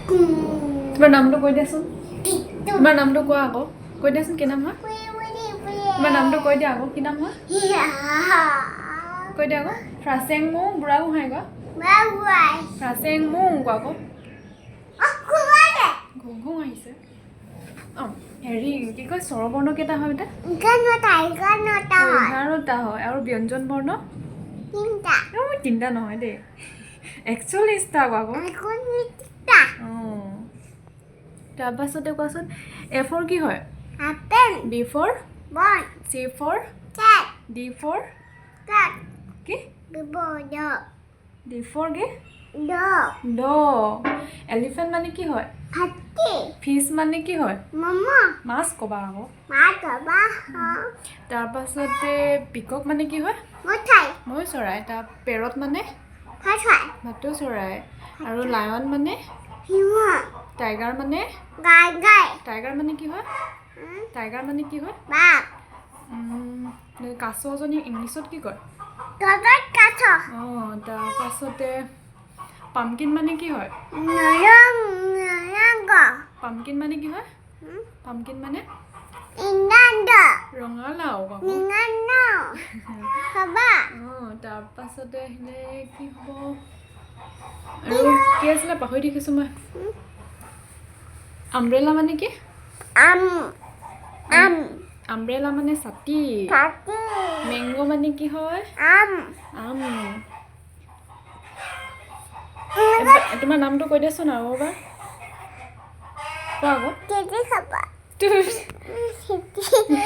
তোমাৰ নামটো কৈ দিয়াচোন তোমাৰ নামটো কোৱা আকৌ কৈ দিয়াচোন কি নাম হয় তোমাৰ নামটো কৈ দিয়া আকৌ কি নাম হয় কৈ দিয়া আকৌ ফ্ৰাচেং মো বুঢ়া গোহাঁই কোৱা ফ্ৰাচেং মো কোৱা আকৌ ঘুং আহিছে অঁ হেৰি কি কয় স্বৰবৰ্ণ কেইটা হয় এটা 11টা হয় আৰু ব্যঞ্জন বৰ্ণ 3টা নহয় দেই 41টা আকৌ অঁ তাৰপাছতে কোৱাচোন A for কি হয় B for C for D for কি D for কি dog elephant মানে কি হয় fish মানে কি হয় মাছ ক'বা আকৌ তাৰপাছতে পিকক মানে কি হয় ময়ূৰ চৰাই তাৰ পেৰট মানে ভাটৌ চৰাই আৰু লায়ন মানে টাইগাৰ মানে কি হয় কাছজনী ইংলিছত কি কয় অঁ তাৰপাছতে পামকিন মানে কি হয় পামকিন মানে কি হয় ৰঙালাও অঁ তাৰপাছতে আহিলে কি হ'ব আৰু কি আছিলে পাহৰি দেখিছোঁ মই আমব্ৰেলা মানে কি আমব্ৰেলা মানে ছাতি মেংগো মানে কি হয় আম তোমাৰ নামটো কৈ দিয়াচোন আৰু এবাৰ কোৱা আকৌ